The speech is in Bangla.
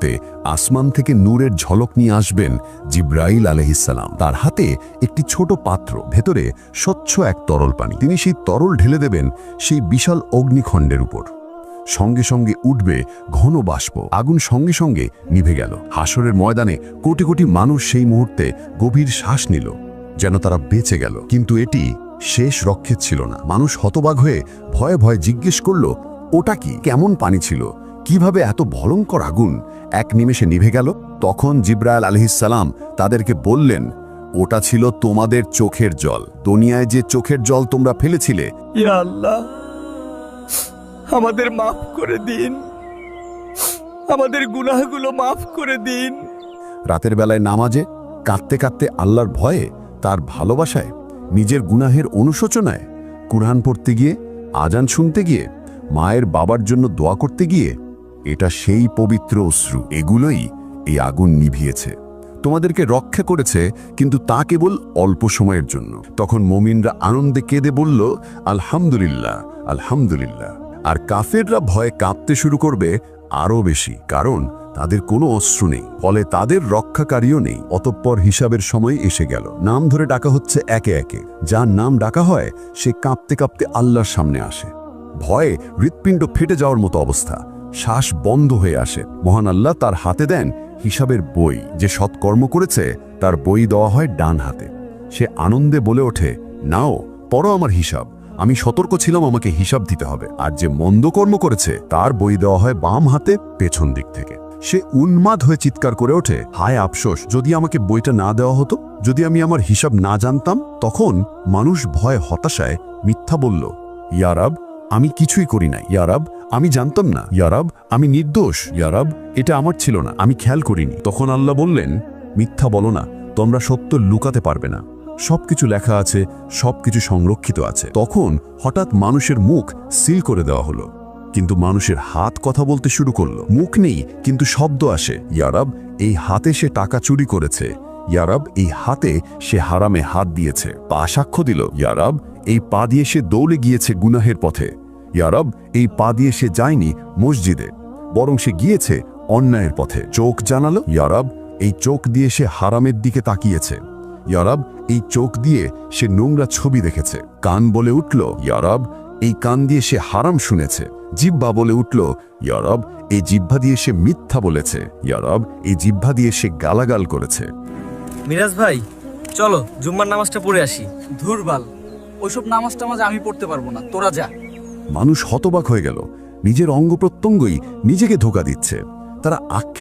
মুহূর্তে আসমান থেকে নূরের ঝলক নিয়ে আসবেন জিব্রাইল আলাইহিসসালাম। তার হাতে একটি ছোট পাত্র, ভেতরে স্বচ্ছ এক তরল পানি। তিনি সেই তরল ঢেলে দেবেন সেই বিশাল অগ্নিখণ্ডের উপর। সঙ্গে সঙ্গে উঠবে ঘন বাষ্প, আগুন সঙ্গে সঙ্গে নিভে গেল। হাসরের ময়দানে কোটি কোটি মানুষ সেই মুহূর্তে গভীর শ্বাস নিল, যেন তারা বেঁচে গেল। কিন্তু এটি শেষ রক্ষে ছিল না। মানুষ হতবাক হয়ে ভয়ে ভয়ে জিজ্ঞেস করল, ওটা কি? কেমন পানি ছিল? কিভাবে এত ভয়ঙ্কর আগুন এক নিমেষে নিভে গেল? তখন জিব্রাইল আলাইহিসসালাম তাদেরকে বললেন, ওটা ছিল তোমাদের চোখের জল। দুনিয়ায় যে চোখের জল তোমরা ফেলেছিলে, ইয়া আল্লাহ, আমাদের মাফ করে দিন, আমাদের গুনাহগুলো মাফ করে দিন। রাতের বেলায় নামাজে কাঁদতে কাঁদতে আল্লাহর ভয়ে, তার ভালোবাসায়, নিজের গুনাহের অনুশোচনায়, কুরআন পড়তে গিয়ে, আজান শুনতে গিয়ে, মায়ের বাবার জন্য দোয়া করতে গিয়ে, এটা সেই পবিত্র অশ্রু। এগুলোই এই আগুন নিভিয়েছে, তোমাদেরকে রক্ষা করেছে, কিন্তু তা কেবল অল্প সময়ের জন্য। তখন মুমিনরা আনন্দে কেঁদে বলল, আলহামদুলিল্লাহ, আলহামদুলিল্লাহ। আর কাফেররা ভয়ে কাঁপতে শুরু করবে আরও বেশি, কারণ তাদের কোনো অস্ত্র নেই, ফলে তাদের রক্ষাকারীও নেই। অতঃপর হিসাবের সময় এসে গেল। নাম ধরে ডাকা হচ্ছে একে একে। যার নাম ডাকা হয় সে কাঁপতে কাঁপতে আল্লাহর সামনে আসে। ভয়ে হৃৎপিণ্ড ফেটে যাওয়ার মতো অবস্থা, শ্বাস বন্ধ হয়ে আসে। মহান আল্লাহ তার হাতে দেন হিসাবের বই। যে সৎকর্ম করেছে তার বই দেওয়া হয় ডান হাতে। সে আনন্দে বলে ওঠে, নাও পড়ো আমার হিসাব, আমি সতর্ক ছিলাম, আমাকে হিসাব দিতে হবে। আর যে মন্দ কর্ম করেছে তার বই দেওয়া হয় বাম হাতে, পেছন দিক থেকে। সে উন্মাদ হয়ে চিৎকার করে ওঠে, হায় আফসোস, যদি আমাকে বইটা না দেওয়া হতো, যদি আমি আমার হিসাব না জানতাম। তখন মানুষ ভয়ে হতাশায় মিথ্যা বলল, ইয়া রব, আমি কিছুই করি নাই। ইয়া রব, আমি জানতাম না। ইয়া রব, আমি নির্দোষ। ইয়া রব, এটা আমার ছিল না, আমি খেয়াল করিনি। তখন আল্লাহ বললেন, মিথ্যা বলো না, তোমরা সত্য লুকাতে পারবে না। সবকিছু লেখা আছে, সবকিছু সংরক্ষিত আছে। তখন হঠাৎ মানুষের মুখ সিল করে দেওয়া হলো, কিন্তু মানুষের হাত কথা বলতে শুরু করলো। মুখ নেই, কিন্তু শব্দ আসে। ইয়া রব, এই হাতে সে টাকা চুরি করেছে। ইয়া রব, এই হাতে সে হারামে হাত দিয়েছে। পা সাক্ষ্য দিল। ইয়া রব, এই পা দিয়ে সে দৌড়ে গিয়েছে গুনাহের পথে। ইয়া রব, এই পা দিয়ে সে যায়নি মসজিদে, বরং সে গিয়েছে অন্যায়ের পথে। চোখ জানালো। ইয়া রব, এই চোখ দিয়ে সে হারামের দিকে তাকিয়েছে। ইয়া রব, এই চোখ দিয়ে সে নোংরা ছবি দেখেছে। কান বলে উঠল, ইয়া রব, এই কান দিয়ে সে হারাম শুনেছে। জিহ্বা বলে উঠল, ইয়া রব, এই জিহ্বা দিয়ে সে মিথ্যা বলেছে। ইয়া রব, এই জিহ্বা দিয়ে সে গালাগাল করেছে। মিরাজ ভাই, চলো জুম্মার নামাজটা পড়ে আসি। ধুরবাল, ওইসব নামাজ টামাজ আমি পড়তে পারবো না, তোরা যা। মানুষ হতবাক হয়ে গেল। নিজের অঙ্গ প্রত্যঙ্গই নিজেকে ধোঁকা দিচ্ছে। তারা